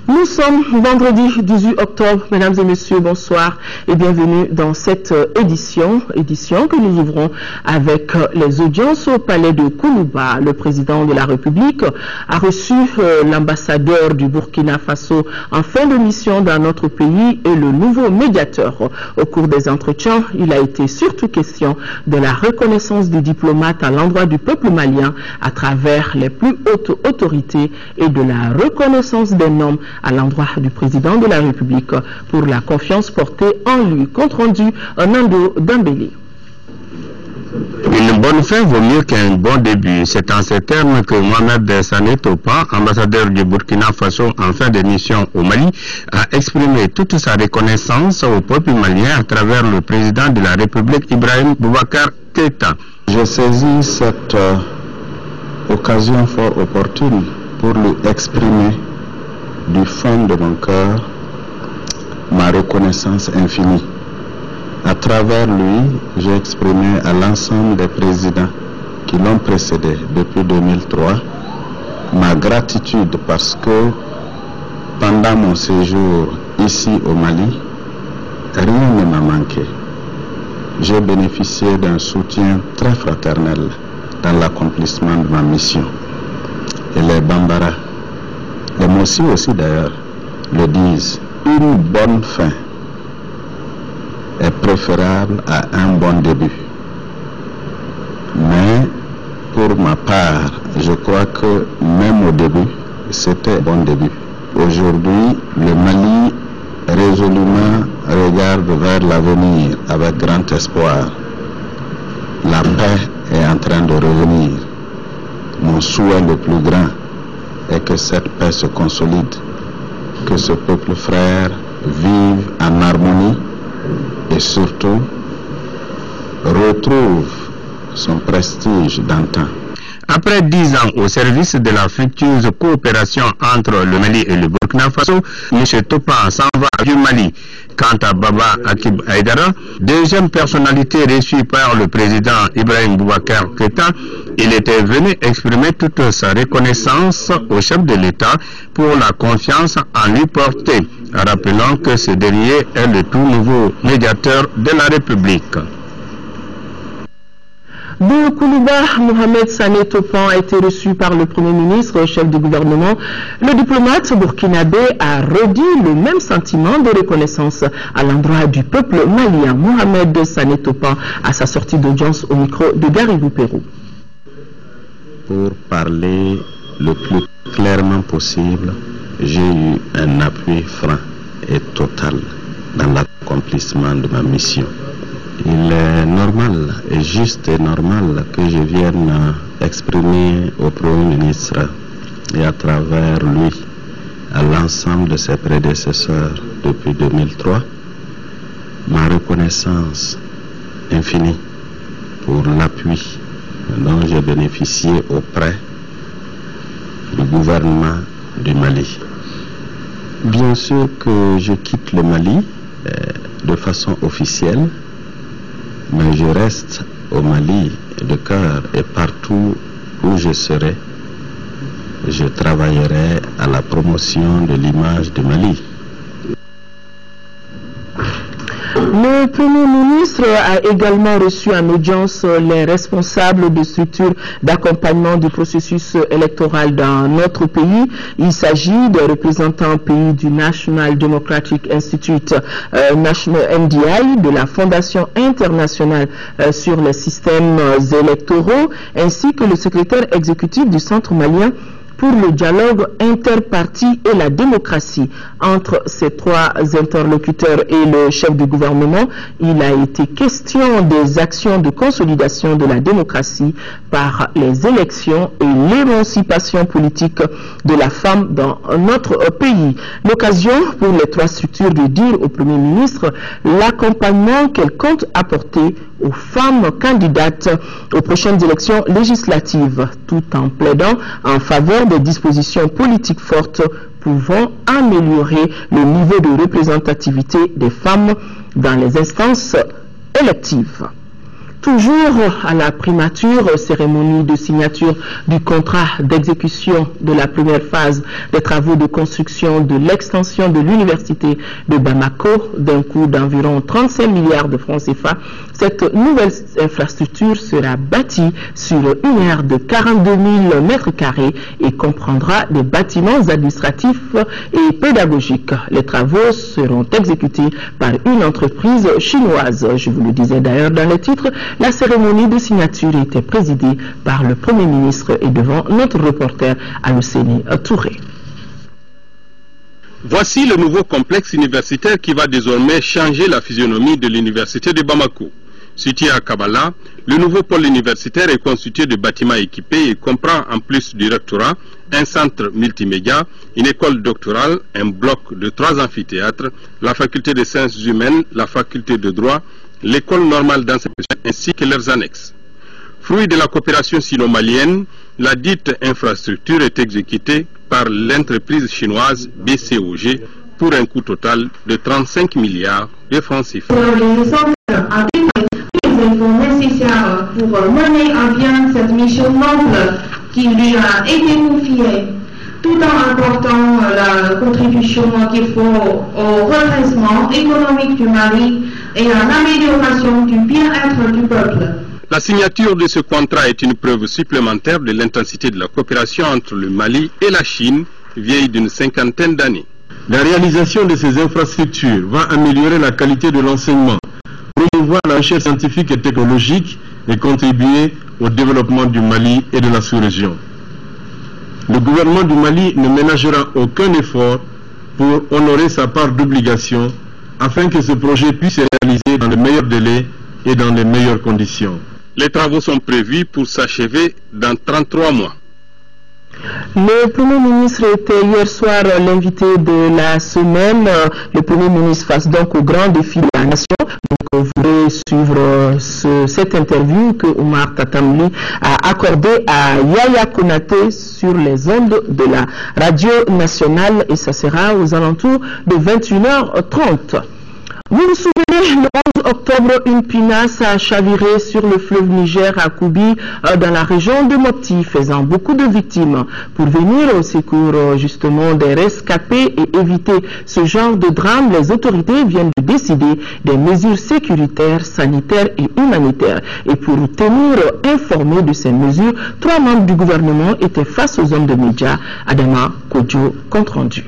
Nous sommes vendredi 18 octobre, mesdames et messieurs, bonsoir et bienvenue dans cette édition que nous ouvrons avec les audiences au palais de Koulouba. Le président de la République a reçu l'ambassadeur du Burkina Faso en fin de mission dans notre pays et le nouveau médiateur. Au cours des entretiens, il a été surtout question de la reconnaissance des diplomates à l'endroit du peuple malien à travers les plus hautes autorités et de la reconnaissance des noms à l'endroit du président de la République pour la confiance portée en lui. Compte rendu Nando Dambélé. Une bonne fin vaut mieux qu'un bon début. C'est en ces termes que Mohamed Sané Topa, ambassadeur du Burkina Faso en fin de mission au Mali, a exprimé toute sa reconnaissance au peuple malien à travers le président de la République, Ibrahim Boubacar Keïta. Je saisis cette occasion fort opportune pour lui exprimer du fond de mon cœur ma reconnaissance infinie. À travers lui, j'ai exprimé à l'ensemble des présidents qui l'ont précédé depuis 2003 ma gratitude parce que pendant mon séjour ici au Mali, rien ne m'a manqué. J'ai bénéficié d'un soutien très fraternel dans l'accomplissement de ma mission. Et les Bambara, les Mossi aussi d'ailleurs, le disent, une bonne fin est préférable à un bon début. Mais pour ma part, je crois que même au début, c'était un bon début. Aujourd'hui, le Mali résolument regarde vers l'avenir avec grand espoir. La paix est en train de revenir. Mon souhait le plus grand est que cette paix se consolide, que ce peuple frère vive en harmonie et surtout retrouve son prestige d'antan. Après 10 ans au service de la fructueuse coopération entre le Mali et le Burkina Faso, M. Topa s'en va du Mali. Quant à Baba Akib Aïdara, deuxième personnalité reçue par le président Ibrahim Boubacar Keïta, il était venu exprimer toute sa reconnaissance au chef de l'État pour la confiance en lui portée, rappelant que ce dernier est le tout nouveau médiateur de la République. De Koulouba, Mohamed Sané Topan a été reçu par le Premier ministre, chef du gouvernement. Le diplomate burkinabé a redit le même sentiment de reconnaissance à l'endroit du peuple malien. Mohamed Sané Topan à sa sortie d'audience au micro de Garibou Pérou. Pour parler le plus clairement possible, j'ai eu un appui franc et total dans l'accomplissement de ma mission. Il est normal et juste et normal que je vienne exprimer au Premier ministre et à travers lui à l'ensemble de ses prédécesseurs depuis 2003 ma reconnaissance infinie pour l'appui dont j'ai bénéficié auprès du gouvernement du Mali. Bien sûr que je quitte le Mali de façon officielle, mais je reste au Mali de cœur et partout où je serai, je travaillerai à la promotion de l'image du Mali. Le Premier ministre a également reçu en audience les responsables de structures d'accompagnement du processus électoral dans notre pays. Il s'agit des représentants pays du National Democratic Institute, NDI, de la Fondation internationale sur les systèmes électoraux, ainsi que le secrétaire exécutif du Centre malien pour le dialogue interparti et la démocratie. Entre ces trois interlocuteurs et le chef du gouvernement, il a été question des actions de consolidation de la démocratie par les élections et l'émancipation politique de la femme dans notre pays. L'occasion pour les trois structures de dire au Premier ministre l'accompagnement qu'elles comptent apporter aux femmes candidates aux prochaines élections législatives, tout en plaidant en faveur des dispositions politiques fortes pouvant améliorer le niveau de représentativité des femmes dans les instances électives. Toujours à la primature, cérémonie de signature du contrat d'exécution de la première phase des travaux de construction de l'extension de l'université de Bamako d'un coût d'environ 35 milliards de francs CFA. Cette nouvelle infrastructure sera bâtie sur une aire de 42 000 mètres carrés et comprendra des bâtiments administratifs et pédagogiques. Les travaux seront exécutés par une entreprise chinoise. Je vous le disais d'ailleurs dans les titres. La cérémonie de signature était présidée par le Premier ministre et devant notre reporter Alocénie Touré. Voici le nouveau complexe universitaire qui va désormais changer la physionomie de l'université de Bamako. Situé à Kabala, le nouveau pôle universitaire est constitué de bâtiments équipés et comprend en plus du rectorat un centre multimédia, une école doctorale, un bloc de 3 amphithéâtres, la faculté des sciences humaines, la faculté de droit, l'école normale d'enseignement ainsi que leurs annexes. Fruit de la coopération sino-malienne, la dite infrastructure est exécutée par l'entreprise chinoise BCOG pour un coût total de 35 milliards de francs CFA. Nécessaires pour mener à bien cette mission noble qui lui a été confiée, tout en apportant la contribution qu'il faut au redressement économique du Mali et à l'amélioration du bien-être du peuple. La signature de ce contrat est une preuve supplémentaire de l'intensité de la coopération entre le Mali et la Chine, vieille d'une 50aine d'années. La réalisation de ces infrastructures va améliorer la qualité de l'enseignement, promouvoir la recherche scientifique et technologique et contribuer au développement du Mali et de la sous-région. Le gouvernement du Mali ne ménagera aucun effort pour honorer sa part d'obligation afin que ce projet puisse se réaliser dans les meilleurs délais et dans les meilleures conditions. Les travaux sont prévus pour s'achever dans 33 mois. Le Premier ministre était hier soir l'invité de la semaine. Le Premier ministre face donc au grand défi de la nation. Donc, vous pourrez suivre cette interview que Omar Tatamli a accordée à Yaya Konaté sur les ondes de la radio nationale et ça sera aux alentours de 21h30. Vous vous souvenez, le 11 octobre, une pinasse a chaviré sur le fleuve Niger à Koubi, dans la région de Mopti, faisant beaucoup de victimes. Pour venir au secours justement des rescapés et éviter ce genre de drame, les autorités viennent de décider des mesures sécuritaires, sanitaires et humanitaires. Et pour tenir informés de ces mesures, 3 membres du gouvernement étaient face aux hommes de médias. Adama Kodjo, compte rendu.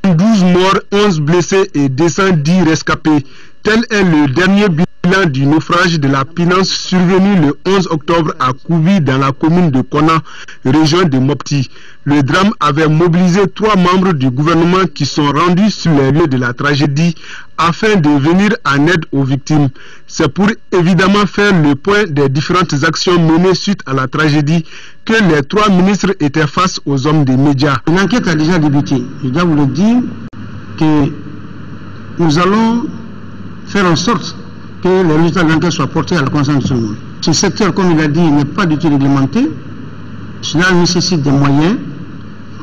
12 morts, 11 blessés et 210 rescapés. Tel est le dernier bilan du naufrage de la Pinance survenu le 11 octobre à Koubi dans la commune de Kona, région de Mopti. Le drame avait mobilisé 3 membres du gouvernement qui sont rendus sur les lieux de la tragédie afin de venir en aide aux victimes. C'est pour évidemment faire le point des différentes actions menées suite à la tragédie que les 3 ministres étaient face aux hommes des médias. Une enquête a déjà débuté. Je dois vous le dire que nous allons faire en sorte que les résultats de l'enquête soient portés à la connaissance de tout le monde. Ce secteur, comme il a dit, n'est pas du tout réglementé. Cela nécessite des moyens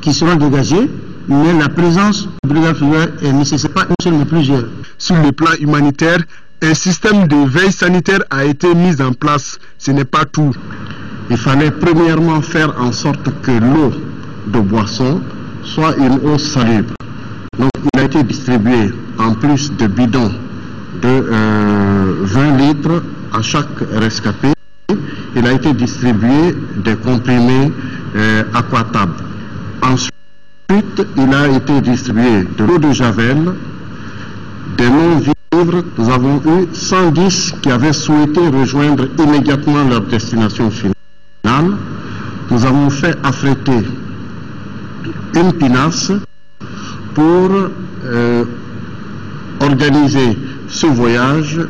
qui seront dégagés, mais la présence du brigade fluviale est nécessaire, pas une seule mais plusieurs. Sur le plan humanitaire, un système de veille sanitaire a été mis en place. Ce n'est pas tout. Il fallait premièrement faire en sorte que l'eau de boisson soit une eau salubre. Donc il a été distribué en plus de bidons de 20 litres à chaque rescapé. Il a été distribué des comprimés aquatables. Ensuite, il a été distribué de l'eau de javel, des non-vivres. Nous avons eu 110 qui avaient souhaité rejoindre immédiatement leur destination finale. Nous avons fait affréter une pinasse pour organiser ce voyage.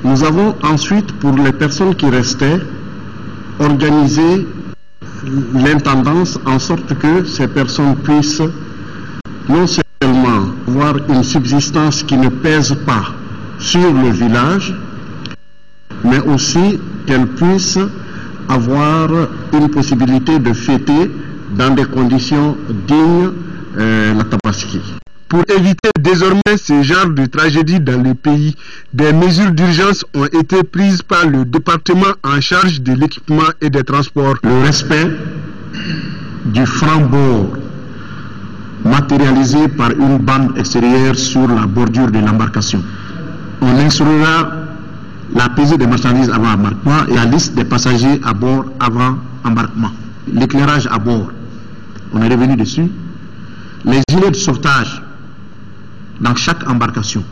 Nous avons ensuite, pour les personnes qui restaient, organisé l'intendance en sorte que ces personnes puissent non seulement avoir une subsistance qui ne pèse pas sur le village, mais aussi qu'elles puissent avoir une possibilité de fêter dans des conditions dignes la Tabaski. Pour éviter désormais ce genre de tragédie dans le pays, des mesures d'urgence ont été prises par le département en charge de l'équipement et des transports. Le respect du franc-bord matérialisé par une bande extérieure sur la bordure de l'embarcation. On instruira la pesée des marchandises avant embarquement et la liste des passagers à bord avant embarquement. L'éclairage à bord, on est revenu dessus. Les gilets de sauvetage dans chaque embarcation.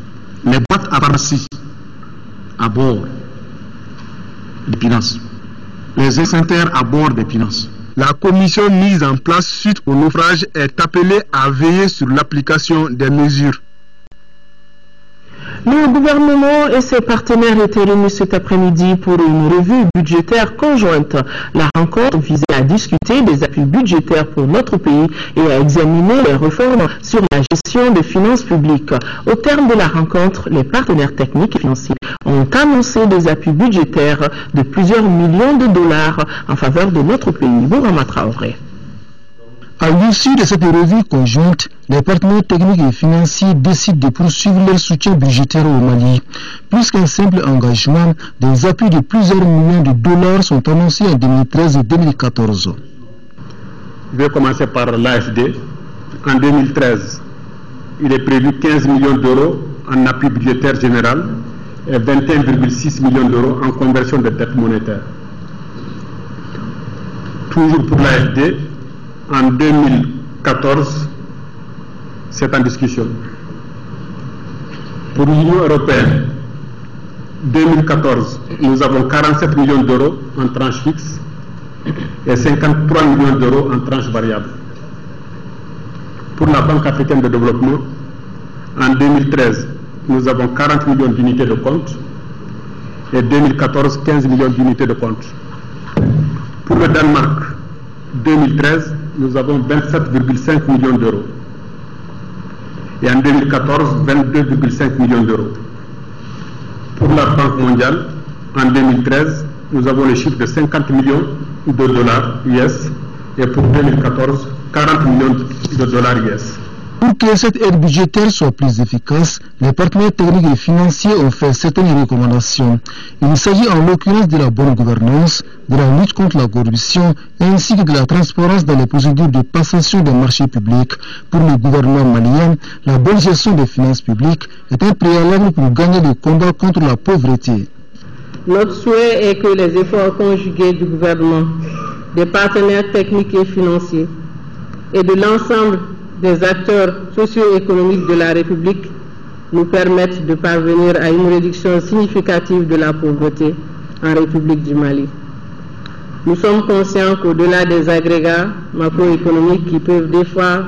Les boîtes à pharmacie à bord des Pinasses. Les extincteurs à bord des Pinasses. La commission mise en place suite au naufrage est appelée à veiller sur l'application des mesures. Le gouvernement et ses partenaires étaient réunis cet après-midi pour une revue budgétaire conjointe. La rencontre visait à discuter des appuis budgétaires pour notre pays et à examiner les réformes sur la gestion des finances publiques. Au terme de la rencontre, les partenaires techniques et financiers ont annoncé des appuis budgétaires de plusieurs millions de dollars en faveur de notre pays. Bourama Traoré. À l'issue de cette revue conjointe, les partenaires techniques et financiers décident de poursuivre leur soutien budgétaire au Mali. Plus qu'un simple engagement, des appuis de plusieurs millions de dollars sont annoncés en 2013 et 2014. Je vais commencer par l'AFD. En 2013, il est prévu 15 millions d'euros en appui budgétaire général et 21,6 millions d'euros en conversion de dette monétaire. Toujours pour l'AFD, en 2014, c'est en discussion. Pour l'Union européenne, 2014, nous avons 47 millions d'euros en tranche fixe et 53 millions d'euros en tranche variable. Pour la Banque africaine de développement, en 2013, nous avons 40 millions d'unités de compte et 2014, 15 millions d'unités de compte. Pour le Danemark, 2013, nous avons 27,5 millions d'euros. Et en 2014, 22,5 millions d'euros. Pour la Banque mondiale, en 2013, nous avons le chiffre de 50 millions de dollars US. Et pour 2014, 40 millions de dollars US. Pour que cette aide budgétaire soit plus efficace, les partenaires techniques et financiers ont fait certaines recommandations. Il s'agit en l'occurrence de la bonne gouvernance, de la lutte contre la corruption, ainsi que de la transparence dans les procédures de passation des marchés publics. Pour le gouvernement malien, la bonne gestion des finances publiques est un préalable pour gagner le combat contre la pauvreté. Notre souhait est que les efforts conjugués du gouvernement, des partenaires techniques et financiers et de l'ensemble des acteurs socio-économiques de la République nous permettent de parvenir à une réduction significative de la pauvreté en République du Mali. Nous sommes conscients qu'au-delà des agrégats macroéconomiques qui peuvent des fois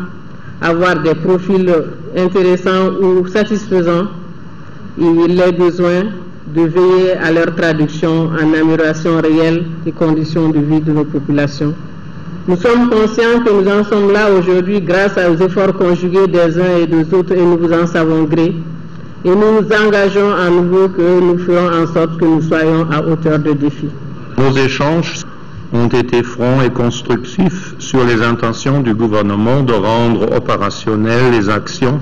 avoir des profils intéressants ou satisfaisants, il est besoin de veiller à leur traduction en amélioration réelle des conditions de vie de nos populations. Nous sommes conscients que nous en sommes là aujourd'hui grâce aux efforts conjugués des uns et des autres et nous vous en savons gré. Et nous nous engageons à nouveau que nous ferons en sorte que nous soyons à hauteur de défi. Nos échanges ont été francs et constructifs sur les intentions du gouvernement de rendre opérationnelles les actions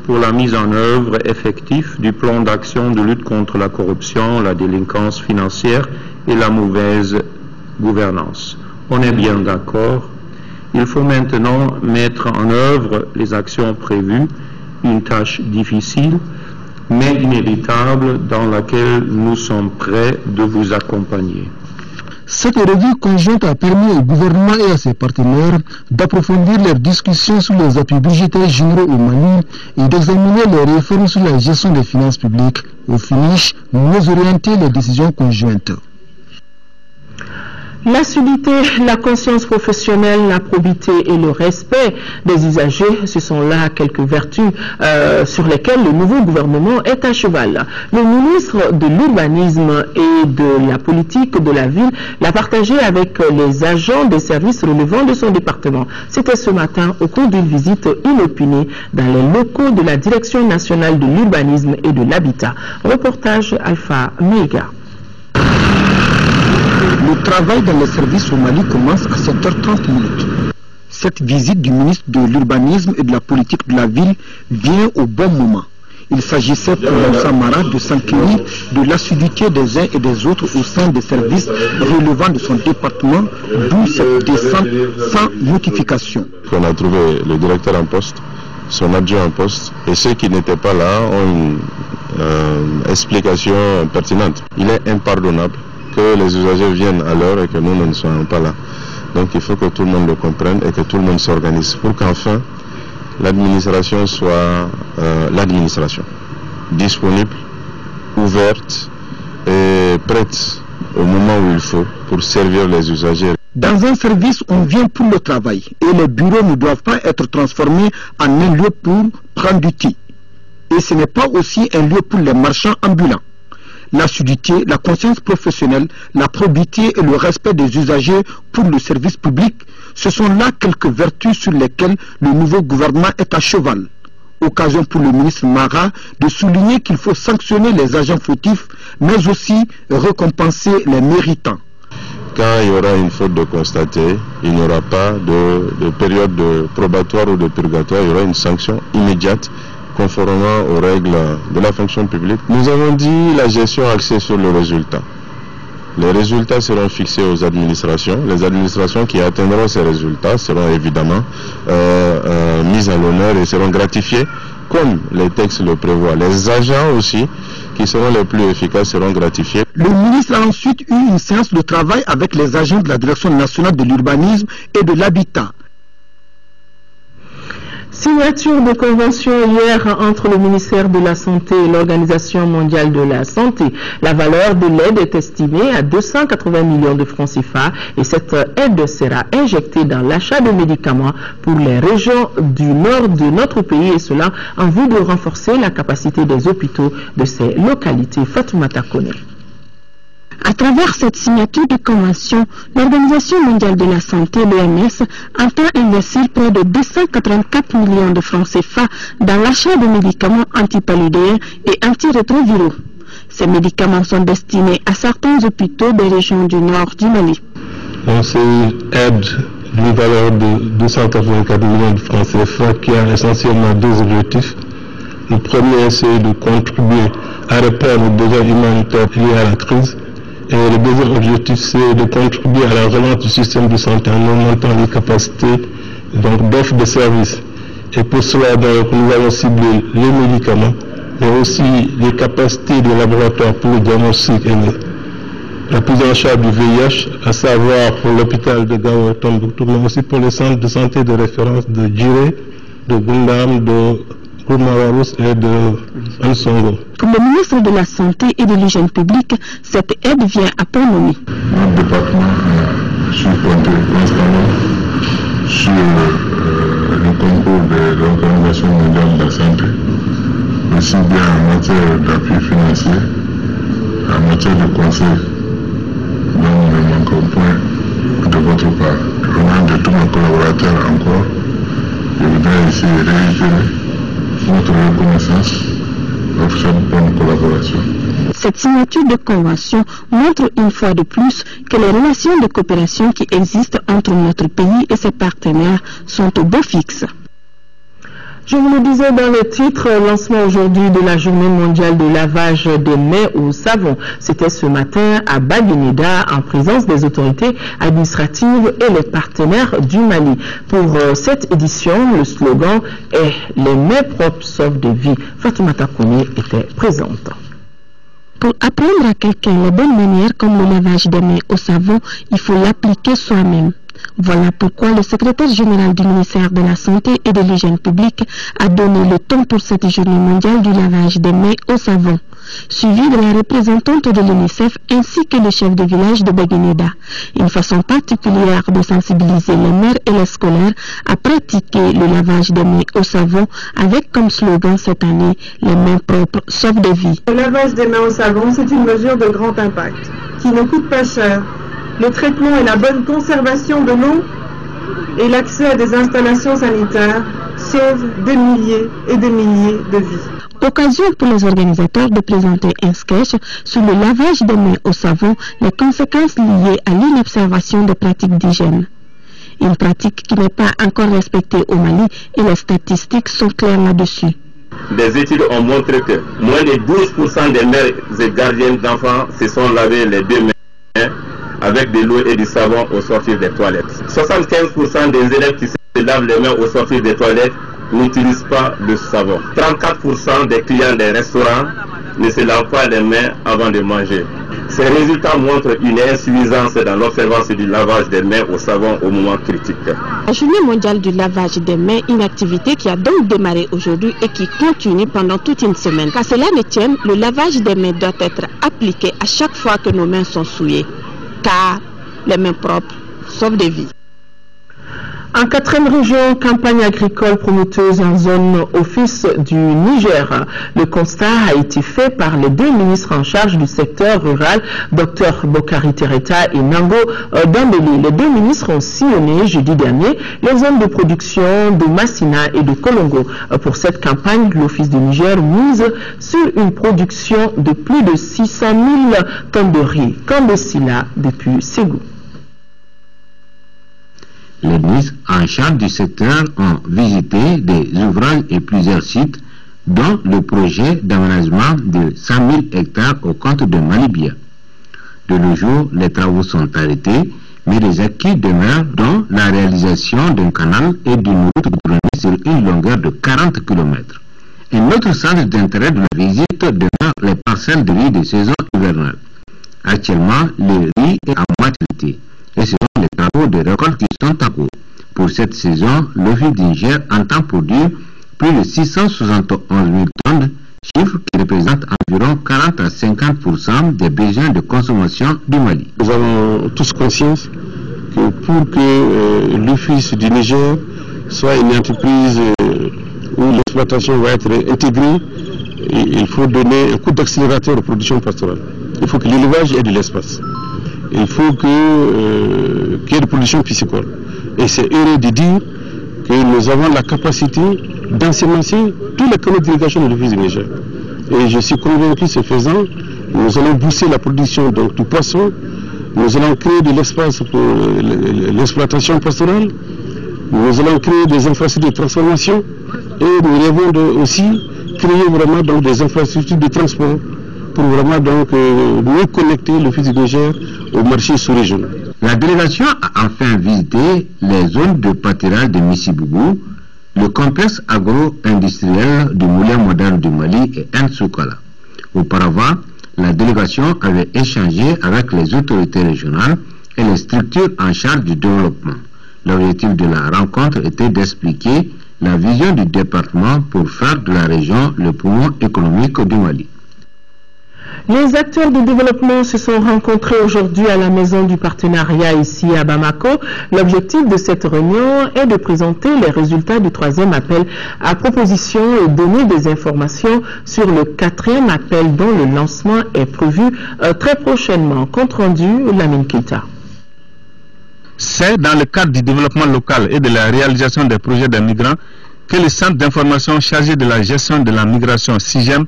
pour la mise en œuvre effective du plan d'action de lutte contre la corruption, la délinquance financière et la mauvaise gouvernance. On est bien d'accord. Il faut maintenant mettre en œuvre les actions prévues, une tâche difficile, mais inévitable dans laquelle nous sommes prêts de vous accompagner. Cette revue conjointe a permis au gouvernement et à ses partenaires d'approfondir leurs discussions sur les appuis budgétaires généraux au Mali et d'examiner les réformes sur la gestion des finances publiques. Au finish, mieux orienter les décisions conjointes. L'assiduité, la conscience professionnelle, la probité et le respect des usagers, ce sont là quelques vertus sur lesquelles le nouveau gouvernement est à cheval. Le ministre de l'Urbanisme et de la politique de la ville l'a partagé avec les agents des services relevant de son département. C'était ce matin au cours d'une visite inopinée dans les locaux de la Direction nationale de l'urbanisme et de l'habitat. Reportage Alpha Mega. Le travail dans les services au Mali commence à 7h30. cette visite du ministre de l'Urbanisme et de la Politique de la Ville vient au bon moment. Il s'agissait pour Moussa Mara de s'enquérir de l'assiduité des uns et des autres au sein des services relevant de son département, d'où cette descente sans notification. On a trouvé le directeur en poste, son adjoint en poste, et ceux qui n'étaient pas là ont une explication pertinente. Il est impardonnable que les usagers viennent à l'heure et que nous ne soyons pas là. Donc il faut que tout le monde le comprenne et que tout le monde s'organise pour qu'enfin l'administration soit l'administration disponible, ouverte et prête au moment où il faut pour servir les usagers. Dans un service, on vient pour le travail et les bureaux ne doivent pas être transformés en un lieu pour prendre du thé. Et ce n'est pas aussi un lieu pour les marchands ambulants. L'assiduité, la conscience professionnelle, la probité et le respect des usagers pour le service public, ce sont là quelques vertus sur lesquelles le nouveau gouvernement est à cheval. Occasion pour le ministre Mara de souligner qu'il faut sanctionner les agents fautifs, mais aussi récompenser les méritants. Quand il y aura une faute de constater, il n'y aura pas de période de probatoire ou de purgatoire, il y aura une sanction immédiate conformément aux règles de la fonction publique. Nous avons dit la gestion axée sur le résultat. Les résultats seront fixés aux administrations. Les administrations qui atteindront ces résultats seront évidemment mises à l'honneur et seront gratifiées comme les textes le prévoient. Les agents aussi, qui seront les plus efficaces, seront gratifiés. Le ministre a ensuite eu une séance de travail avec les agents de la Direction nationale de l'urbanisme et de l'habitat. Signature de convention hier entre le ministère de la Santé et l'Organisation mondiale de la santé. La valeur de l'aide est estimée à 280 millions de francs CFA et cette aide sera injectée dans l'achat de médicaments pour les régions du nord de notre pays et cela en vue de renforcer la capacité des hôpitaux de ces localités. Fatoumata Kone. À travers cette signature de convention, l'Organisation mondiale de la santé, l'OMS, entend investir près de 284 millions de francs CFA dans l'achat de médicaments antipaludéens et antirétroviraux. Ces médicaments sont destinés à certains hôpitaux des régions du nord du Mali. C'est une aide d'une valeur de 284 millions de francs CFA qui a essentiellement deux objectifs. Le premier, c'est de contribuer à répondre aux besoins humanitaires liés à la crise. Et le deuxième objectif, c'est de contribuer à la relance du système de santé en augmentant les capacités d'offre de services. Et pour cela, nous allons cibler les médicaments, mais aussi les capacités des laboratoires pour le diagnostic et la prise en charge du VIH, à savoir pour l'hôpital de Gao et Tombouctou, mais aussi pour les centres de santé de référence de Djiré, de Gundam, de Gourmawarous et de Ansongo. Pour le ministre de la Santé et de l'Hygiène publique, cette aide vient à point nommé. Notre département suit compter constamment sur le concours de l'Organisation mondiale de la santé, aussi bien en matière d'appui financier, en matière de conseil, dont nous ne manquons point de votre part. Au nom de tous nos collaborateurs encore, je voudrais ici réitérer notre reconnaissance pour cette bonne collaboration. Cette signature de convention montre une fois de plus que les relations de coopération qui existent entre notre pays et ses partenaires sont au beau fixe. Je vous le disais dans le titre, lancement aujourd'hui de la journée mondiale de lavage des mains au savon. C'était ce matin à Baguineda en présence des autorités administratives et les partenaires du Mali. Pour cette édition, le slogan est « Les mains propres sauvent des vies ». Fatoumata Kone était présente. Pour apprendre à quelqu'un les bonnes manières comme le lavage des mains au savon, il faut l'appliquer soi-même. Voilà pourquoi le secrétaire général du ministère de la Santé et de l'Hygiène publique a donné le ton pour cette journée mondiale du lavage des mains au savon, suivi de la représentante de l'UNICEF ainsi que le chef de village de Baguineda. Une façon particulière de sensibiliser les mères et les scolaires à pratiquer le lavage des mains au savon avec comme slogan cette année « Les mains propres sauvent des vies ». Le lavage des mains au savon, c'est une mesure de grand impact qui ne coûte pas cher. Le traitement et la bonne conservation de l'eau et l'accès à des installations sanitaires sauvent des milliers et des milliers de vies. Occasion pour les organisateurs de présenter un sketch sur le lavage des mains au savon, les conséquences liées à l'inobservation des pratiques d'hygiène. Une pratique qui n'est pas encore respectée au Mali et les statistiques sont claires là-dessus. Des études ont montré que moins de 12% des mères et gardiennes d'enfants se sont lavés les deux mains avec de l'eau et du savon au sortir des toilettes. 75% des élèves qui se lavent les mains au sortir des toilettes n'utilisent pas le savon. 34% des clients des restaurants ne se lavent pas les mains avant de manger. Ces résultats montrent une insuffisance dans l'observance du lavage des mains au savon au moment critique. La journée mondiale du lavage des mains, une activité qui a donc démarré aujourd'hui et qui continue pendant toute une semaine. Qu'à cela ne tienne, le lavage des mains doit être appliqué à chaque fois que nos mains sont souillées, car les mains propres sauvent des vies. En 4e région, campagne agricole prometteuse en zone office du Niger. Le constat a été fait par les deux ministres en charge du secteur rural, Dr Bokari Tereta et Nango Dambeli. Les deux ministres ont sillonné jeudi dernier les zones de production de Massina et de Kolongo. Pour cette campagne, l'office du Niger mise sur une production de plus de 600 000 tonnes de riz. Kambesila depuis Ségou. Les ministres en charge du secteur ont visité des ouvrages et plusieurs sites, dont le projet d'aménagement de 100 000 hectares au compte de Malibia. De nos jours, les travaux sont arrêtés, mais les acquis demeurent, dont la réalisation d'un canal et d'une route goudronnée sur une longueur de 40 km. Un autre centre d'intérêt de la visite demeure les parcelles de riz de saison hivernale. Actuellement, le riz est à maturité. Et ce sont les travaux de récolte qui sont à court. Pour cette saison, l'Office du Niger entend produire plus de 671 000 tonnes, chiffre qui représente environ 40 à 50% des besoins de consommation du Mali. Nous avons tous conscience que pour que l'Office du Niger soit une entreprise où l'exploitation va être intégrée, il faut donner un coup d'accélérateur aux productions pastorales. Il faut que l'élevage ait de l'espace. Il faut qu'il y ait de production piscicole. Et c'est heureux de dire que nous avons la capacité d'ensemencer tous les canaux d'irrigation de l'Office du Niger. Et je suis convaincu, ce faisant, nous allons booster la production donc, du poisson, nous allons créer de l'espace pour l'exploitation pastorale, nous allons créer des infrastructures de transformation et nous rêvons aussi créer vraiment donc, des infrastructures de transport pour vraiment donc mieux connecter l'Office du Niger au marché sous-régional. La délégation a enfin visité les zones de pâturage de Missibougou, le complexe agro-industriel du moulin moderne du Mali et Nsoukala. Auparavant, la délégation avait échangé avec les autorités régionales et les structures en charge du développement. L'objectif de la rencontre était d'expliquer la vision du département pour faire de la région le poumon économique du Mali. Les acteurs du développement se sont rencontrés aujourd'hui à la maison du partenariat ici à Bamako. L'objectif de cette réunion est de présenter les résultats du 3e appel à proposition et donner des informations sur le 4e appel dont le lancement est prévu très prochainement. Compte rendu, Lamine Keita. C'est dans le cadre du développement local et de la réalisation des projets des migrants que le Centre d'information chargé de la gestion de la migration SIGEM,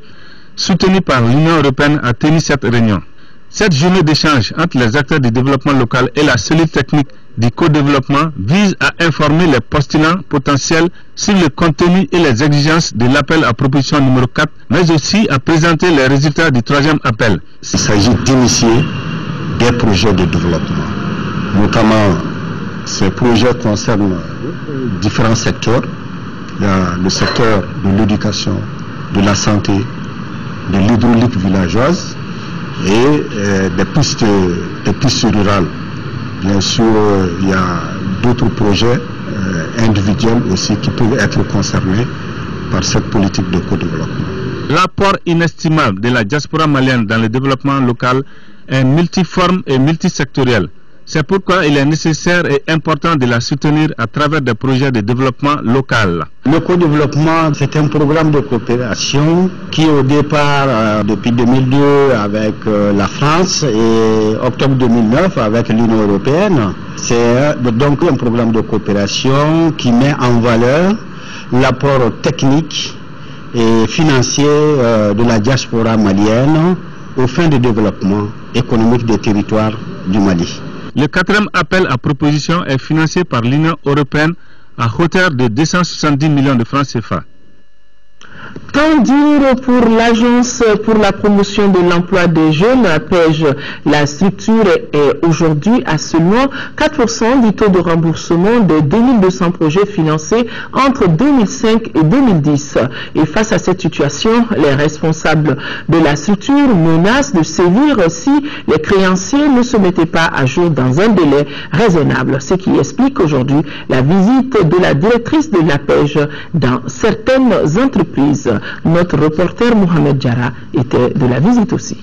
soutenu par l'Union européenne, a tenu cette réunion. Cette journée d'échange entre les acteurs du développement local et la cellule technique du co-développement vise à informer les postulants potentiels sur le contenu et les exigences de l'appel à proposition numéro 4, mais aussi à présenter les résultats du 3e appel. Il s'agit d'initier des projets de développement. Notamment, ces projets concernent différents secteurs. Il y a le secteur de l'éducation, de la santé, de l'hydraulique villageoise et des pistes rurales. Bien sûr, il y a d'autres projets individuels aussi qui peuvent être concernés par cette politique de co-développement. L'apport inestimable de la diaspora malienne dans le développement local est multiforme et multisectoriel. C'est pourquoi il est nécessaire et important de la soutenir à travers des projets de développement local. Le co-développement, c'est un programme de coopération qui au départ, depuis 2002 avec la France et octobre 2009 avec l'Union européenne, c'est donc un programme de coopération qui met en valeur l'apport technique et financier de la diaspora malienne aux fins de développement économique des territoires du Mali. Le 4e appel à proposition est financé par l'Union européenne à hauteur de 270 millions de francs CFA. Tant dur pour l'Agence pour la promotion de l'emploi des jeunes, APEJ. La structure est aujourd'hui à seulement 4% du taux de remboursement de 2200 projets financés entre 2005 et 2010. Et face à cette situation, les responsables de la structure menacent de sévir si les créanciers ne se mettaient pas à jour dans un délai raisonnable. Ce qui explique aujourd'hui la visite de la directrice de l'APEJ dans certaines entreprises. Notre reporter Mohamed Jara était de la visite aussi.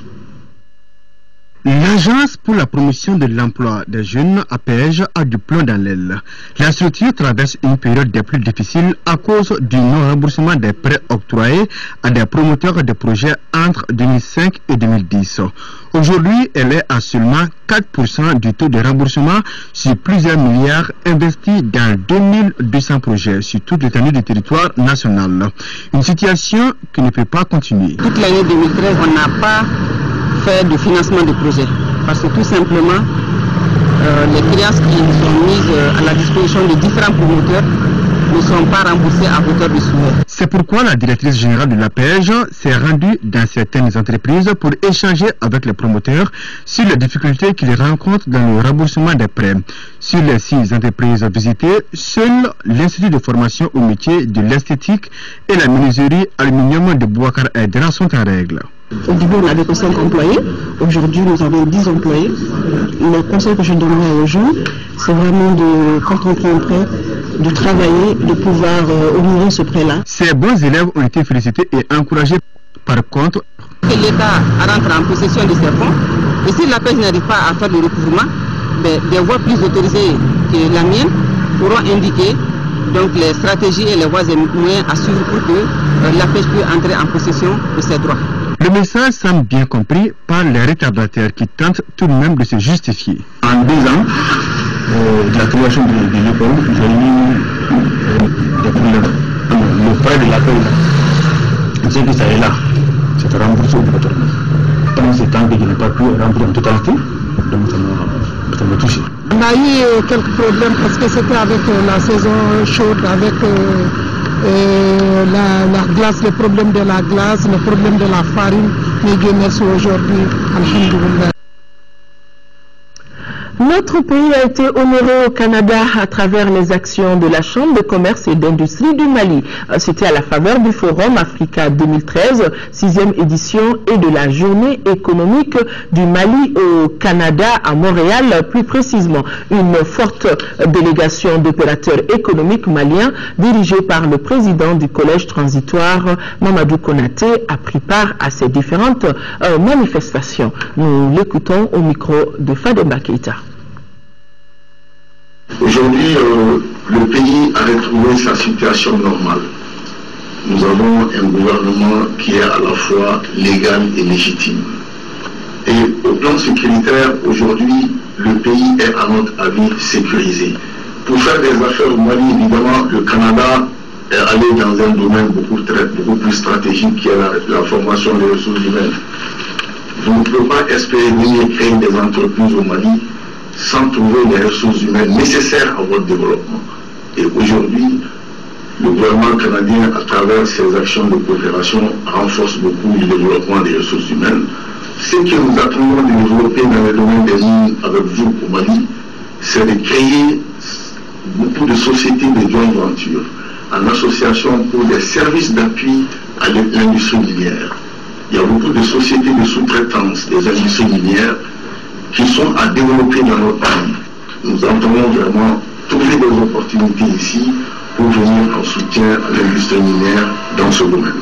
L'Agence pour la promotion de l'emploi des jeunes, APEJ, a du plomb dans l'aile. La structure traverse une période des plus difficiles à cause du non-remboursement des prêts octroyés à des promoteurs de projets entre 2005 et 2010. Aujourd'hui, elle est à seulement 4% du taux de remboursement sur plusieurs milliards investis dans 2200 projets sur toute l'étendue du territoire national. Une situation qui ne peut pas continuer. Toute l'année 2013, on n'a pas fait de financement de projet parce que tout simplement les créances qui sont mises à la disposition de différents promoteurs ne sont pas remboursées à hauteur de souhait. C'est pourquoi la directrice générale de l'APEJ s'est rendue dans certaines entreprises pour échanger avec les promoteurs sur les difficultés qu'ils rencontrent dans le remboursement des prêts. Sur les 6 entreprises visitées, seul l'Institut de formation au métier de l'esthétique et la menuiserie aluminium de Bouakar Aïdara sont en règle. Au début, on n'avait que 5 employés. Aujourd'hui, nous avons 10 employés. Le conseil que je donnerai aux gens, c'est vraiment quand on prend un prêt, de travailler, de pouvoir honorer ce prêt-là. Ces bons élèves ont été félicités et encouragés. Par contre, que l'État rentre en possession de ces fonds, et si l'APEJ n'arrive pas à faire le recouvrement, des voies plus autorisées que la mienne pourront indiquer donc les stratégies et les voies et moyens à suivre pour que l'APEJ puisse entrer en possession de ses droits. Le message semble bien compris par les retardataires qui tentent tout de même de se justifier. En 2 ans, de la création de l'école, j'ai eu des problèmes. Le prêt de l'APEJ, c'est que ça est là, c'est remboursé obligatoirement. Pendant ce temps que je n'ai pas pu remplir en totalité, donc ça m'a touché. On a eu quelques problèmes parce que c'était avec la saison chaude, avec la glace, le problème de la glace, le problème de la farine. Mais Dieu merci aujourd'hui, alhamdoulilah. Notre pays a été honoré au Canada à travers les actions de la Chambre de commerce et d'industrie du Mali. C'était à la faveur du Forum Africa 2013, 6e édition, et de la journée économique du Mali au Canada à Montréal, plus précisément. Une forte délégation d'opérateurs économiques maliens dirigée par le président du collège transitoire, Mamadou Konaté, a pris part à ces différentes manifestations. Nous l'écoutons au micro de Fademba Keita. Aujourd'hui, le pays a retrouvé sa situation normale. Nous avons un gouvernement qui est à la fois légal et légitime. Et au plan sécuritaire, aujourd'hui, le pays est à notre avis sécurisé. Pour faire des affaires au Mali, évidemment, le Canada est allé dans un domaine beaucoup plus stratégique qui est la formation des ressources humaines. Vous ne pouvez pas espérer venir créer des entreprises au Mali sans trouver les ressources humaines nécessaires à votre développement. Et aujourd'hui, le gouvernement canadien, à travers ses actions de coopération, renforce beaucoup le développement des ressources humaines. Ce que nous attendons de développer dans le domaine des mines avec vous au Mali, c'est de créer beaucoup de sociétés de joint venture en association pour des services d'appui à l'industrie minière. Il y a beaucoup de sociétés de sous-traitance des industries minières qui sont à développer dans notre pays. Nous entendons vraiment trouver des opportunités ici pour venir en soutien à l'industrie minière dans ce domaine.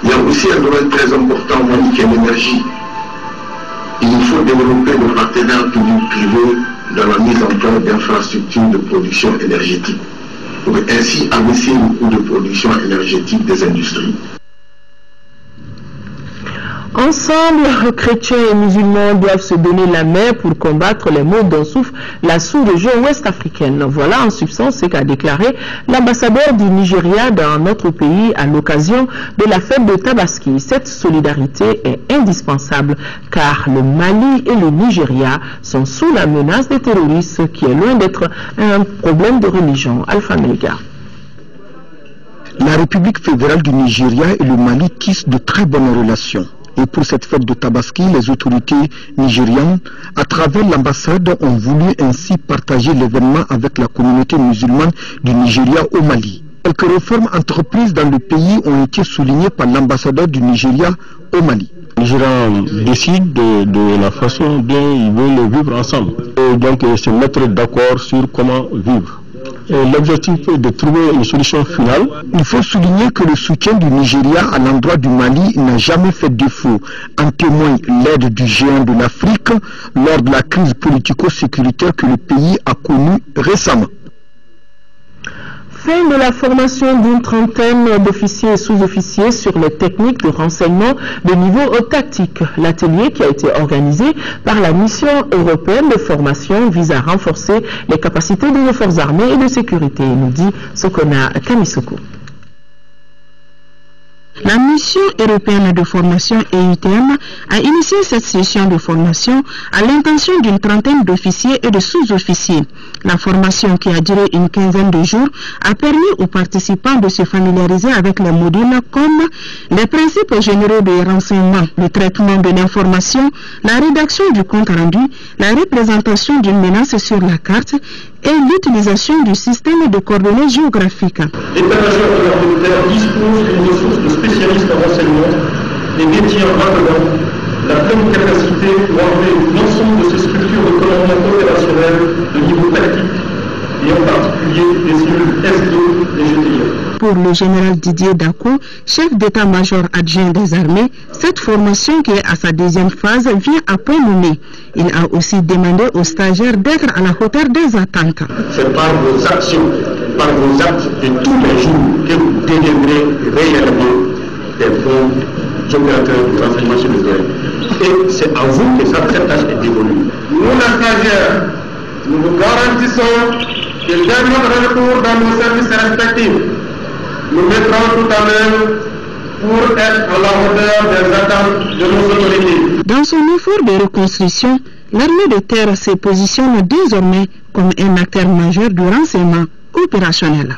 Il y a aussi un domaine très important au Mali qui est l'énergie. Il nous faut développer des partenaires publics-privés dans la mise en place d'infrastructures de production énergétique pour ainsi abaisser le coût de production énergétique des industries. En Ensemble, chrétiens et musulmans doivent se donner la main pour combattre les maux dont souffre la sous-région ouest-africaine. Voilà en substance ce qu'a déclaré l'ambassadeur du Nigeria dans notre pays à l'occasion de la fête de Tabaski. Cette solidarité est indispensable car le Mali et le Nigeria sont sous la menace des terroristes qui est loin d'être un problème de religion. Alpha Melga. La République fédérale du Nigeria et le Mali tissent de très bonnes relations. Et pour cette fête de Tabaski, les autorités nigérianes, à travers l'ambassade, ont voulu ainsi partager l'événement avec la communauté musulmane du Nigeria au Mali. Quelques réformes entreprises dans le pays ont été soulignées par l'ambassadeur du Nigeria au Mali. Les Nigérians décident de la façon dont ils veulent vivre ensemble. Et donc se mettre d'accord sur comment vivre. L'objectif est de trouver une solution finale. Il faut souligner que le soutien du Nigeria à l'endroit du Mali n'a jamais fait défaut. En témoigne l'aide du géant de l'Afrique lors de la crise politico-sécuritaire que le pays a connue récemment. Fin de la formation d'une trentaine d'officiers et sous-officiers sur les techniques de renseignement de niveau tactique. L'atelier qui a été organisé par la mission européenne de formation vise à renforcer les capacités de nos forces armées et de sécurité, nous dit Sokona Kamisoko. La mission européenne de formation EUTM a initié cette session de formation à l'intention d'une trentaine d'officiers et de sous-officiers. La formation, qui a duré une quinzaine de jours, a permis aux participants de se familiariser avec les modules comme les principes généraux des renseignements, le traitement de l'information, la rédaction du compte rendu, la représentation d'une menace sur la carte et l'utilisation du système de coordonnées géographiques. L'état-major de l'armée de terre dispose d'une ressource de spécialistes en renseignement et détient maintenant la pleine capacité pour enlever l'ensemble de ces structures de commandement opérationnel de niveau tactique et en particulier des cellules S2 et GTIA. Pour le général Didier Dako, chef d'état-major adjoint des armées, cette formation qui est à sa deuxième phase vient à point nommé. Il a aussi demandé aux stagiaires d'être à la hauteur des attentes. C'est par vos actions, par vos actes de tous les jours que vous deviendrez réellement des bons opérateurs de transformation des oeuvres. Et c'est à vous que cette tâche est dévolue. Nous, les stagiaires, nous vous garantissons que dès notre retour dans nos services respectifs, nous mettrons tout à l'heure pour être à la hauteur des attentes de nos autorités. Dans son effort de reconstruction, l'armée de terre se positionne désormais comme un acteur majeur du renseignement opérationnel.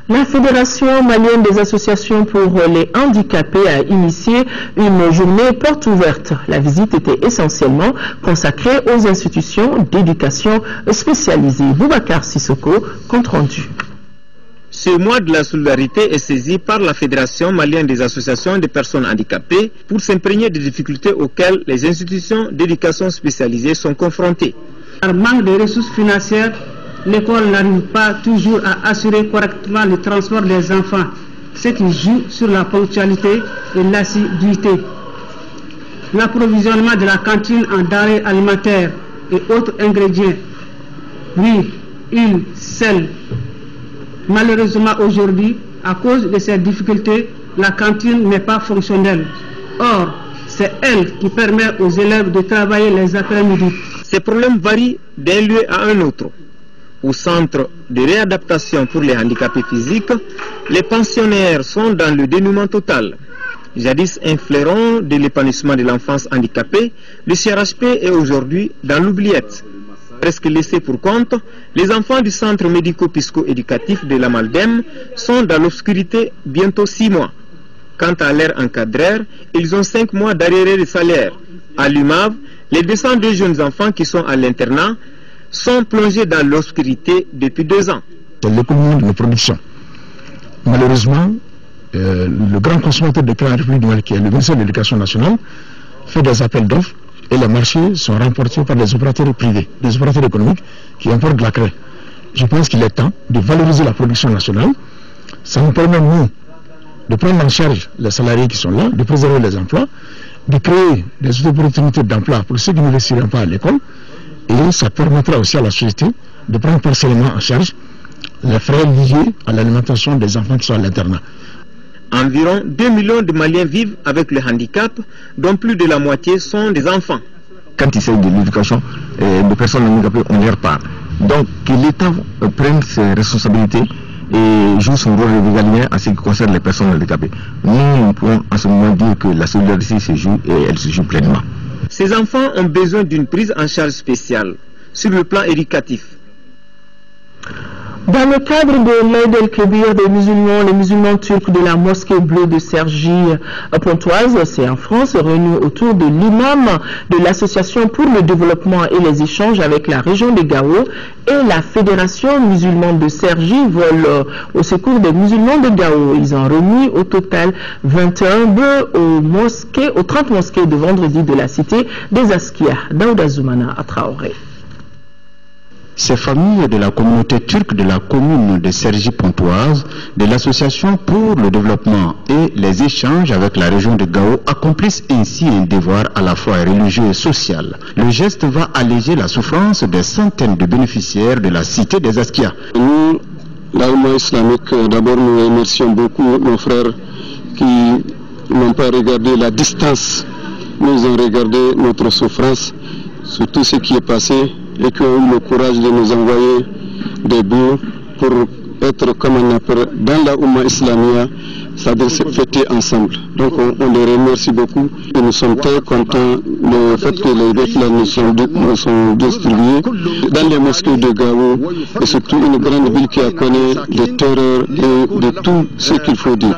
La Fédération malienne des associations pour les handicapés a initié une journée porte ouverte. La visite était essentiellement consacrée aux institutions d'éducation spécialisées. Boubacar Sissoko, compte rendu. Ce mois de la solidarité est saisi par la Fédération malienne des associations de personnes handicapées pour s'imprégner des difficultés auxquelles les institutions d'éducation spécialisées sont confrontées. Par manque de ressources financières, l'école n'arrive pas toujours à assurer correctement le transport des enfants, ce qui joue sur la ponctualité et l'assiduité. L'approvisionnement de la cantine en denrées alimentaires et autres ingrédients, huile, huile, sel. Malheureusement aujourd'hui, à cause de ces difficultés, la cantine n'est pas fonctionnelle. Or, c'est elle qui permet aux élèves de travailler les après-midi. Ces problèmes varient d'un lieu à un autre. Au centre de réadaptation pour les handicapés physiques, les pensionnaires sont dans le dénuement total. Jadis un fleuron de l'épanouissement de l'enfance handicapée, le CRHP est aujourd'hui dans l'oubliette. Presque laissés pour compte, les enfants du centre médico-pisco-éducatif de la Maldem sont dans l'obscurité bientôt 6 mois. Quant à leur encadreur, ils ont 5 mois d'arriérés de salaire. À l'UMAV, les 202 jeunes enfants qui sont à l'internat sont plongés dans l'obscurité depuis 2 ans. C'est l'économie de la production. Malheureusement, le grand consommateur de la République du Mali, qui est le ministère de l'Éducation nationale, fait des appels d'offres et les marchés sont remportés par des opérateurs privés, des opérateurs économiques qui importent de la craie. Je pense qu'il est temps de valoriser la production nationale. Ça nous permet, nous, de prendre en charge les salariés qui sont là, de préserver les emplois, de créer des opportunités d'emploi pour ceux qui n'investiront pas à l'école. Et ça permettra aussi à la société de prendre partiellement en charge les frais liés à l'alimentation des enfants qui sont à l'internat. Environ 2 millions de Maliens vivent avec le handicap, dont plus de la moitié sont des enfants. Quand il s'agit de l'éducation des personnes handicapées, on y repart. Donc que l'État prenne ses responsabilités et joue son rôle régalien en ce qui concerne les personnes handicapées. Nous pouvons en ce moment dire que la solidarité se joue et elle se joue pleinement. Ces enfants ont besoin d'une prise en charge spéciale sur le plan éducatif. Dans le cadre de l'aide el-Kébir des musulmans, les musulmans turcs de la mosquée bleue de Cergy-Pontoise, c'est en France, réunis autour de l'imam de l'association pour le développement et les échanges avec la région de Gao et la fédération musulmane de Cergy volent au secours des musulmans de Gao. Ils ont remis au total 21 bœufs aux 30 mosquées de vendredi de la cité des Askia. Daouda Zoumana à Traoré. Ces familles de la communauté turque de la commune de Cergy-Pontoise, de l'association pour le développement et les échanges avec la région de Gao accomplissent ainsi un devoir à la fois religieux et social. Le geste va alléger la souffrance des centaines de bénéficiaires de la cité des Askia. Nous, l'Alma islamique, d'abord nous remercions beaucoup nos frères qui n'ont pas regardé la distance, nous ont regardé notre souffrance sur tout ce qui est passé et qui ont eu le courage de nous envoyer des bœufs pour être, comme on appelle, dans la Oumma Islamia, c'est-à-dire se fêter ensemble. Donc on les remercie beaucoup et nous sommes très contents du fait que les bœufs là nous sont distribués dans les mosquées de Gao et surtout une grande ville qui a connu des terreurs et de tout ce qu'il faut dire.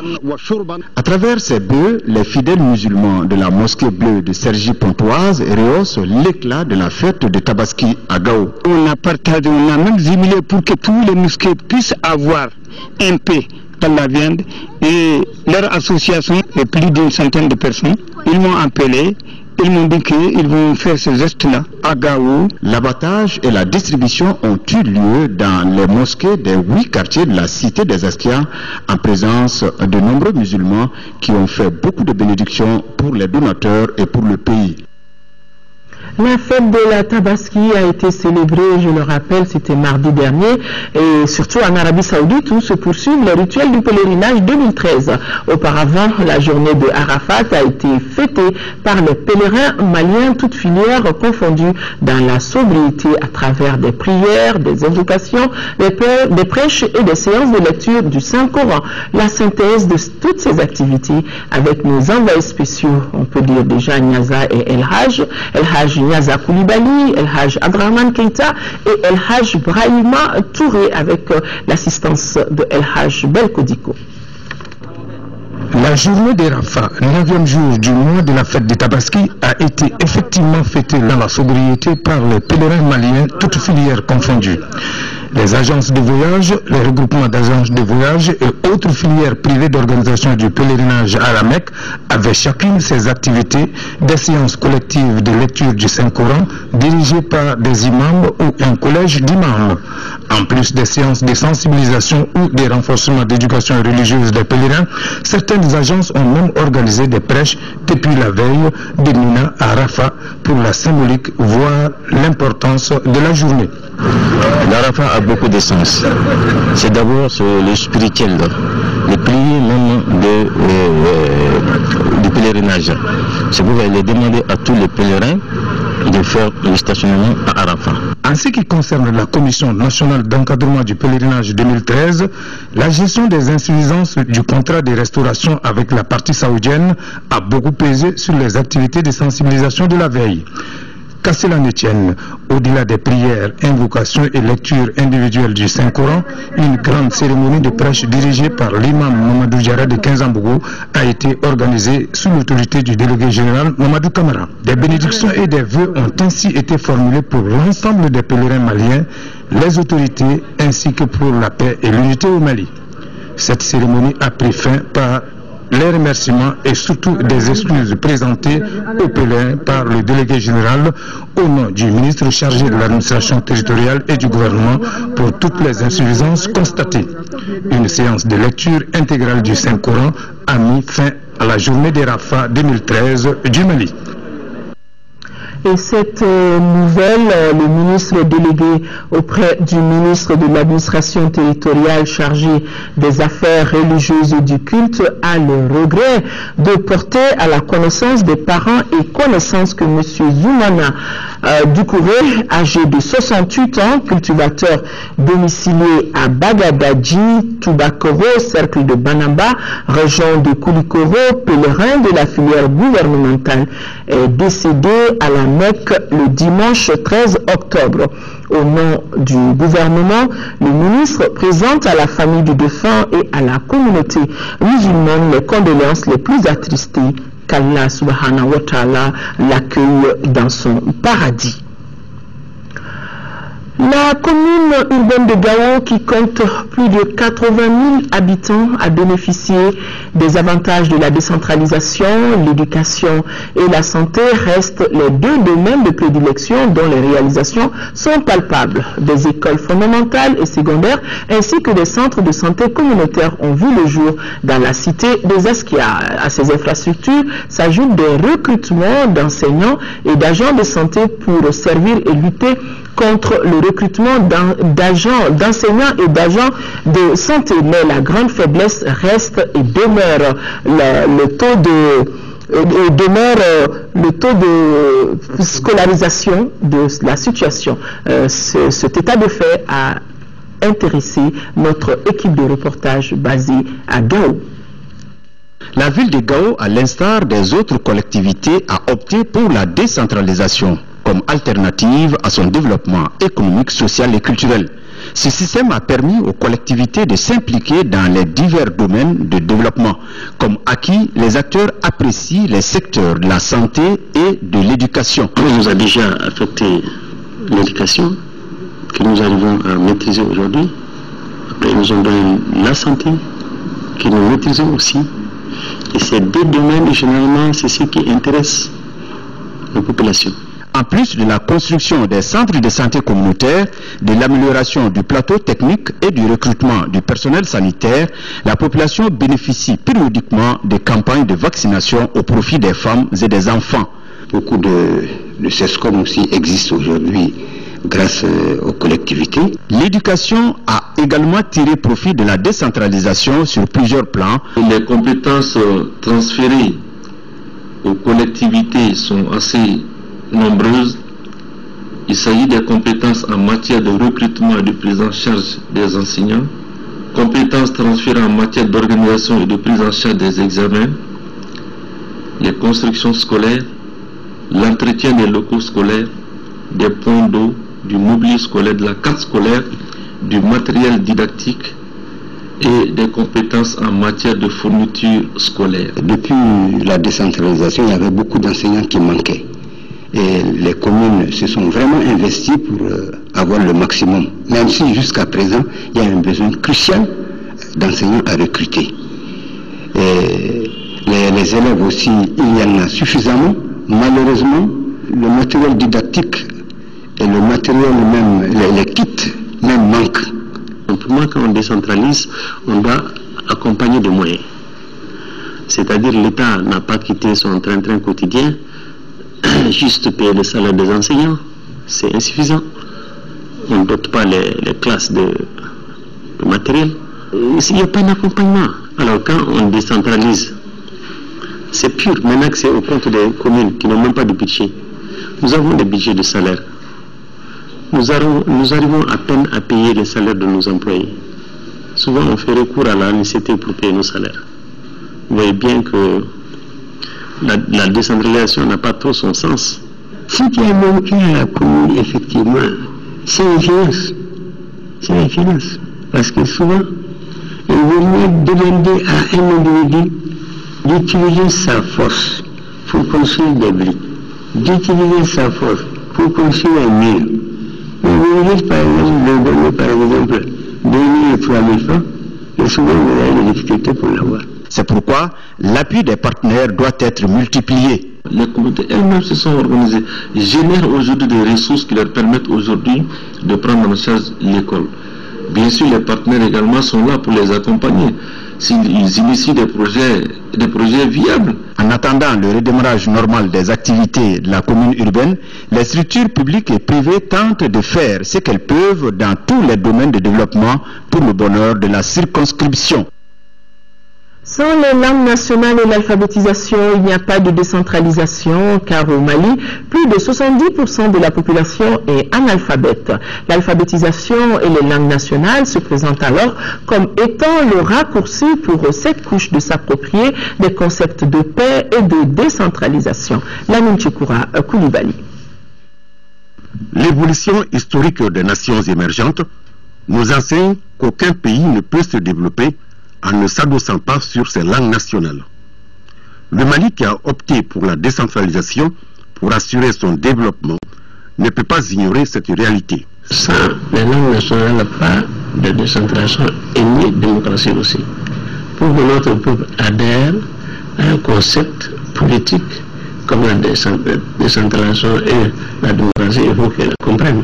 À travers ces bœufs, les fidèles musulmans de la mosquée bleue de Cergy-Pontoise rehaussent l'éclat de la fête de Tabaski à Gao. On a partagé, on a même simulé pour que tous les mosquées puissent avoir un peu dans la viande et leur association est plus d'une centaine de personnes. Ils m'ont appelé, ils m'ont dit qu'ils vont faire ce geste-là à Gao. L'abattage et la distribution ont eu lieu dans les mosquées des 8 quartiers de la cité des Askia en présence de nombreux musulmans qui ont fait beaucoup de bénédictions pour les donateurs et pour le pays. La fête de la Tabaski a été célébrée, je le rappelle, c'était mardi dernier, et surtout en Arabie Saoudite où se poursuivent les rituels du pèlerinage 2013. Auparavant, la journée de Arafat a été fêtée par les pèlerins maliens, toutes filières confondues, dans la sobriété à travers des prières, des invocations, des prêches et des séances de lecture du Saint-Coran. La synthèse de toutes ces activités avec nos envoyés spéciaux, on peut dire déjà Niaza et El Hajj Niaza Koulibaly, El Hajj Adraman Keita et El Hajj Brahima Touré avec l'assistance de El Hajj Belkodiko. La journée des Rafah, 9e jour du mois de la fête de Tabaski, a été effectivement fêtée dans la sobriété par les pèlerins maliens, toutes filières confondues. Les agences de voyage, les regroupements d'agences de voyage et autres filières privées d'organisation du pèlerinage à la Mecque avaient chacune ses activités, des séances collectives de lecture du Saint-Coran dirigées par des imams ou un collège d'imams. En plus des séances de sensibilisation ou des renforcements d'éducation religieuse des pèlerins, certaines agences ont même organisé des prêches depuis la veille de Mina à Rafah pour la symbolique, voire l'importance de la journée. L'Arafat a beaucoup de sens. C'est d'abord le spirituel, le pilier même du pèlerinage. C'est pourquoi il est demandé à tous les pèlerins de faire le stationnement à Arafat. En ce qui concerne la Commission nationale d'encadrement du pèlerinage 2013, la gestion des insuffisances du contrat de restauration avec la partie saoudienne a beaucoup pesé sur les activités de sensibilisation de la veille. Qu'à cela ne tienne, au-delà des prières, invocations et lectures individuelles du Saint-Coran, une grande cérémonie de prêche dirigée par l'imam Mamadou Diarra de Kinzambougou a été organisée sous l'autorité du délégué général Mamadou Kamara. Des bénédictions et des vœux ont ainsi été formulés pour l'ensemble des pèlerins maliens, les autorités ainsi que pour la paix et l'unité au Mali. Cette cérémonie a pris fin par les remerciements et surtout des excuses présentées aux pèlerins par le délégué général au nom du ministre chargé de l'administration territoriale et du gouvernement pour toutes les insuffisances constatées. Une séance de lecture intégrale du Saint-Coran a mis fin à la journée des Rafah 2013 du Mali. Et cette nouvelle, le ministre délégué auprès du ministre de l'administration territoriale chargé des affaires religieuses et du culte a le regret de porter à la connaissance des parents et connaissance que M. Zoumana Doucouré, âgé de 68 ans, cultivateur domicilié à Bagadadji, Toubakoro, cercle de Banamba, région de Koulikoro, pèlerin de la filière gouvernementale, est décédé à la Mecque le dimanche 13 octobre. Au nom du gouvernement, le ministre présente à la famille du défunt et à la communauté musulmane les condoléances les plus attristées. Qu'Allah subhanahu wa ta'ala l'accueille dans son paradis. La commune urbaine de Gao, qui compte plus de 80 000 habitants, a bénéficié des avantages de la décentralisation. L'éducation et la santé restent les deux domaines de prédilection dont les réalisations sont palpables. Des écoles fondamentales et secondaires ainsi que des centres de santé communautaires ont vu le jour dans la cité des Askia. À ces infrastructures s'ajoutent des recrutements d'enseignants et d'agents de santé pour servir et lutter contre le recrutement d'enseignants et d'agents de santé. Mais la grande faiblesse reste et demeure le taux de scolarisation de la situation. Cet état de fait a intéressé notre équipe de reportage basée à Gao. La ville de Gao, à l'instar des autres collectivités, a opté pour la décentralisation comme alternative à son développement économique, social et culturel. Ce système a permis aux collectivités de s'impliquer dans les divers domaines de développement. Comme acquis, les acteurs apprécient les secteurs de la santé et de l'éducation. On nous a déjà affecté l'éducation, que nous arrivons à maîtriser aujourd'hui. Après, nous avons donné la santé, que nous maîtrisons aussi. Et ces deux domaines, généralement, c'est ce qui intéresse les populations. En plus de la construction des centres de santé communautaires, de l'amélioration du plateau technique et du recrutement du personnel sanitaire, la population bénéficie périodiquement de campagnes de vaccination au profit des femmes et des enfants. Beaucoup de CESCOM aussi existent aujourd'hui grâce aux collectivités. L'éducation a également tiré profit de la décentralisation sur plusieurs plans. Les compétences transférées aux collectivités sont assez nombreuses. Il s'agit des compétences en matière de recrutement et de prise en charge des enseignants, compétences transférées en matière d'organisation et de prise en charge des examens, les constructions scolaires, l'entretien des locaux scolaires, des points d'eau, du mobilier scolaire, de la carte scolaire, du matériel didactique et des compétences en matière de fourniture scolaire. Depuis la décentralisation, il y avait beaucoup d'enseignants qui manquaient. Et les communes se sont vraiment investies pour avoir le maximum. Même si jusqu'à présent, il y a un besoin crucial d'enseignants à recruter. Et les élèves aussi, il y en a suffisamment. Malheureusement, le matériel didactique et le matériel même, les kits même manquent. Donc pour moi, quand on décentralise, on doit accompagner des moyens. C'est-à-dire l'État n'a pas quitté son train-train quotidien, juste payer le salaire des enseignants, c'est insuffisant. On ne dote pas les classes de matériel. Il n'y a pas d'accompagnement. Alors quand on décentralise, c'est pur. Maintenant que c'est au compte des communes qui n'ont même pas de budget. Nous avons des budgets de salaire. Nous arrivons à peine à payer les salaires de nos employés. Souvent, on fait recours à la nécessité pour payer nos salaires. Vous voyez bien que la décentralisation n'a pas trop son sens. Ce qui a manqué à la commune, effectivement, c'est les finances. C'est les finances. Parce que souvent, il vaut mieux demander à un individu d'utiliser sa force pour construire des briques, d'utiliser sa force pour construire un mur. Mais vous dites par exemple, de donner par exemple 2 000 et 3 000 francs, et souvent vous avez des difficultés pour l'avoir. C'est pourquoi l'appui des partenaires doit être multiplié. Les communautés elles-mêmes se sont organisées, génèrent aujourd'hui des ressources qui leur permettent aujourd'hui de prendre en charge l'école. Bien sûr, les partenaires également sont là pour les accompagner. s'ils initient des projets viables. En attendant le redémarrage normal des activités de la commune urbaine, les structures publiques et privées tentent de faire ce qu'elles peuvent dans tous les domaines de développement pour le bonheur de la circonscription. Sans les langues nationales et l'alphabétisation, il n'y a pas de décentralisation, car au Mali, plus de 70% de la population est analphabète. L'alphabétisation et les langues nationales se présentent alors comme étant le raccourci pour cette couche de s'approprier des concepts de paix et de décentralisation. Lamine Chikoura Koulibaly. L'évolution historique des nations émergentes nous enseigne qu'aucun pays ne peut se développer en ne s'adossant pas sur ses langues nationales. Le Mali, qui a opté pour la décentralisation pour assurer son développement, ne peut pas ignorer cette réalité. Sans les langues nationales, pas de décentralisation et ni de démocratie aussi. Pour que notre peuple adhère à un concept politique comme la décentralisation et la démocratie, il faut qu'elle comprenne.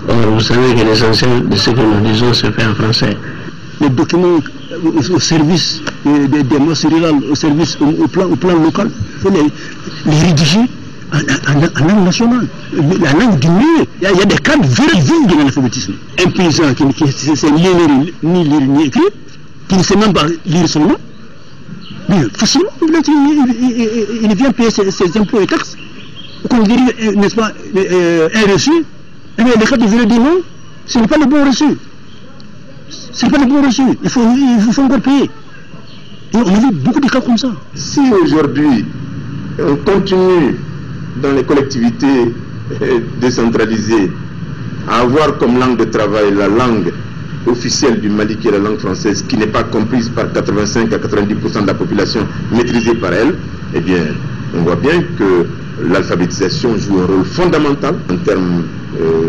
Or, vous savez que l'essentiel de ce que nous disons se fait en français. Les documents au service des masses rurales, au service au plan local, il faut les rédiger en langue nationale, la langue du milieu. Il y a des cas véridiques de l'alphabétisme. Un paysan qui ne sait ni lire ni écrire, qui ne sait même pas lire son nom, mais facilement, il vient payer ses impôts et taxes. Qu'on dirait, n'est-ce pas, un reçu, et bien les cas de véridique, non, ce n'est pas le bon reçu. Ce n'est pas le bon reçu, il faut encore payer. Et on a vu beaucoup de cas comme ça. Si aujourd'hui on continue dans les collectivités décentralisées à avoir comme langue de travail la langue officielle du Mali, qui est la langue française, qui n'est pas comprise par 85 à 90% de la population, maîtrisée par elle, eh bien, on voit bien que l'alphabétisation joue un rôle fondamental en termes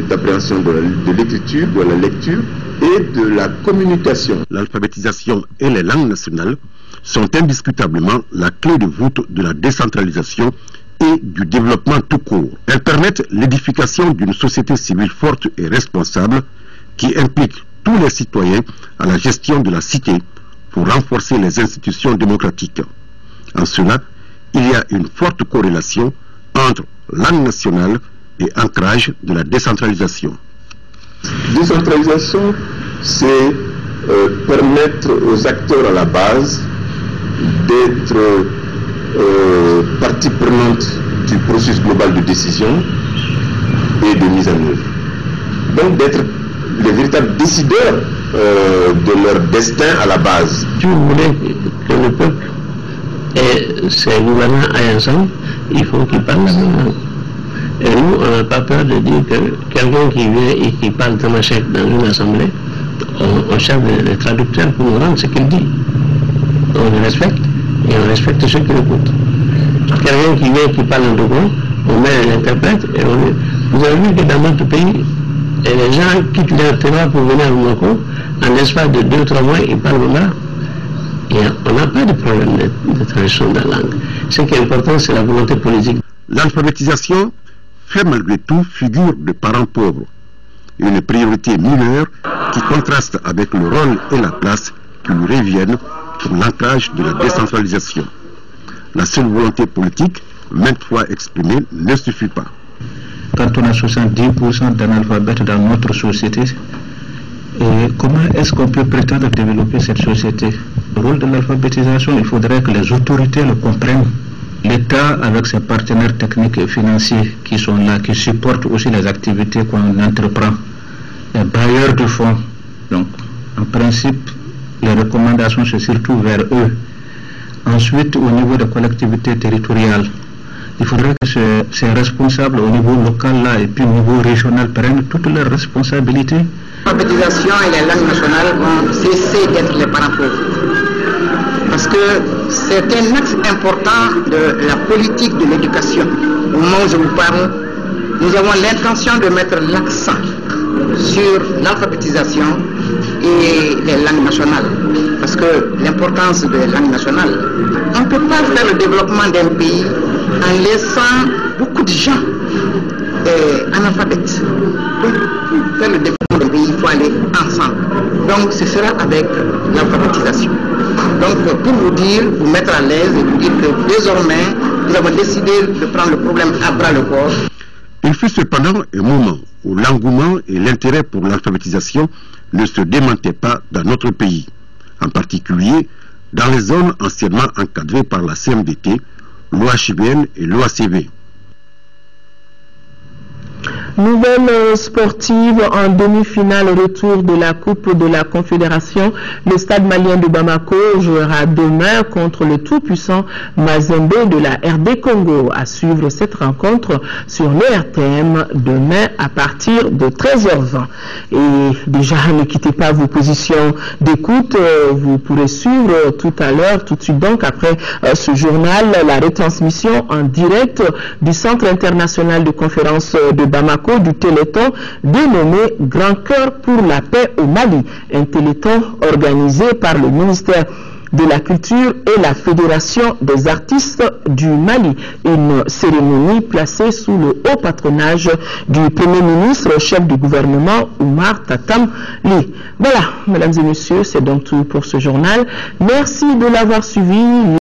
d'appréhension de l'écriture, de la lecture et de la communication. L'alphabétisation et les langues nationales sont indiscutablement la clé de voûte de la décentralisation et du développement tout court. Elles permettent l'édification d'une société civile forte et responsable qui implique tous les citoyens à la gestion de la cité pour renforcer les institutions démocratiques. En cela, il y a une forte corrélation entre langue nationale et ancrage de la décentralisation. Décentralisation, c'est permettre aux acteurs à la base d'être partie prenante du processus global de décision et de mise en œuvre. Donc d'être les véritables décideurs de leur destin à la base. Si vous voulez que le peuple et ses gouvernants aillent ensemble, il faut qu'ils parlent la même langue. Et nous, on n'a pas peur de dire que quelqu'un qui vient et qui parle tamashek dans une assemblée, on cherche les traducteurs pour nous rendre ce qu'il dit. On le respecte et on respecte ceux qui l'écoutent. Quelqu'un qui vient qui parle en dogo, on met l'interprète et on dit. Vous avez vu que dans notre pays, et les gens quittent leur terrain pour venir à Monaco, en l'espace de 2-3 mois, ils parlent là. Et on n'a pas de problème de traduction de la langue. Ce qui est important, c'est la volonté politique. L'alphabétisation fait malgré tout figure de parents pauvres, une priorité mineure qui contraste avec le rôle et la place qui lui reviennent pour l'ancrage de la décentralisation. La seule volonté politique, maintes fois exprimée, ne suffit pas. Quand on a 70% d'analphabètes dans notre société, comment est-ce qu'on peut prétendre développer cette société? Le rôle de l'alphabétisation, il faudrait que les autorités le comprennent. L'État, avec ses partenaires techniques et financiers qui sont là, qui supportent aussi les activités qu'on entreprend, les bailleurs de fonds. Donc, en principe, les recommandations, c'est surtout vers eux. Ensuite, au niveau des collectivités territoriales, il faudrait que ces responsables au niveau local là, et puis au niveau régional prennent toutes leurs responsabilités. L'alphabétisation et les langues nationales vont cesser d'être les parents pauvres. Parce que c'est un axe important de la politique de l'éducation. Au moment où je vous parle, nous avons l'intention de mettre l'accent sur l'alphabétisation et les langues nationales. Parce que l'importance des langues nationales, on ne peut pas faire le développement d'un pays en laissant beaucoup de gens analphabètes. Pour faire le développement d'un pays, il faut aller ensemble. Donc ce sera avec l'alphabétisation. Donc pour vous dire, vous mettre à l'aise et vous dire que désormais, nous avons décidé de prendre le problème à bras le corps. Il fut cependant un moment où l'engouement et l'intérêt pour l'alphabétisation ne se démentaient pas dans notre pays, en particulier dans les zones anciennement encadrées par la CMDT, l'OHBN et l'OACV. Nouvelle sportive en demi-finale retour de la Coupe de la Confédération. Le stade malien de Bamako jouera demain contre le tout-puissant Mazembe de la RD Congo. À suivre cette rencontre sur le RTM demain à partir de 13h20. Et déjà, ne quittez pas vos positions d'écoute. Vous pourrez suivre tout à l'heure, tout de suite donc après ce journal, la retransmission en direct du Centre international de conférence de Bamako, du Téléthon dénommé Grand Cœur pour la paix au Mali, un téléthon organisé par le ministère de la Culture et la Fédération des artistes du Mali, une cérémonie placée sous le haut patronage du Premier ministre, chef du gouvernement Oumar Tatam Li. Voilà, mesdames et messieurs, c'est donc tout pour ce journal. Merci de l'avoir suivi.